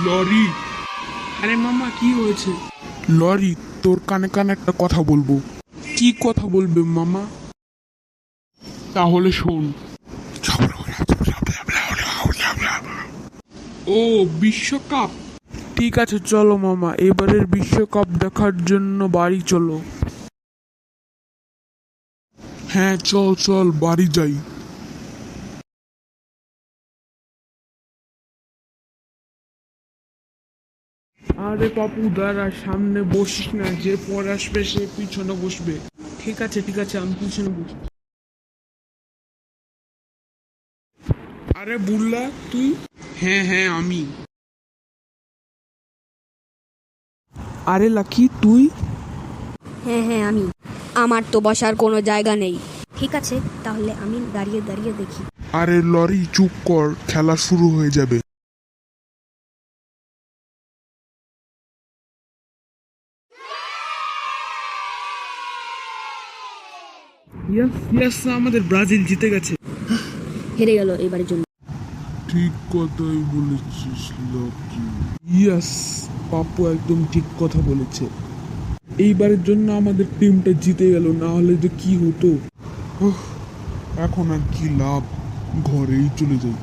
Lorry, আরে মামা কি হয়েছে? লরি, তোর কানে কানে একটা কথা বলবো। কি কথা বলবে মামা? তাহলে শোন। ও, বিশ্বকাপ। ঠিক আছে চলো মামা, এবারের বিশ্বকাপ দেখার জন্য বাড়ি চলো। হ্যাঁ চল চল বাড়ি যাই। আরে পাপু দাঁড়া, সামনে বসিস না, যে পর আসবে সে পিছনে বসবে। ঠিক আছে ঠিক আছে, আমি পিছনে বসছি। আরে বুল্লা তুই? হ্যাঁ হ্যাঁ আমি। আরে লাকি তুই? হ্যাঁ হ্যাঁ আমি। আমার তো বসার কোনো জায়গা নেই। ঠিক আছে, তাহলে আমি দাঁড়িয়ে দাঁড়িয়ে দেখি। আরে লরি চুপ কর, খেলা শুরু হয়ে যাবে। ইয়েস ইয়েস, আমাদের ব্রাজিল জিতে গেছে। হেরে গেল এবারের জন্য। ঠিক কথাই বলেছিস লাকি। ইয়েস, পাপ্পু একদম ঠিক কথা বলেছে। এইবারের জন্য আমাদের টিমটা জিতে গেল, না হলে যে কি হতো। উফ, এখন আর কি লাভ, ঘরেই চলে যাই।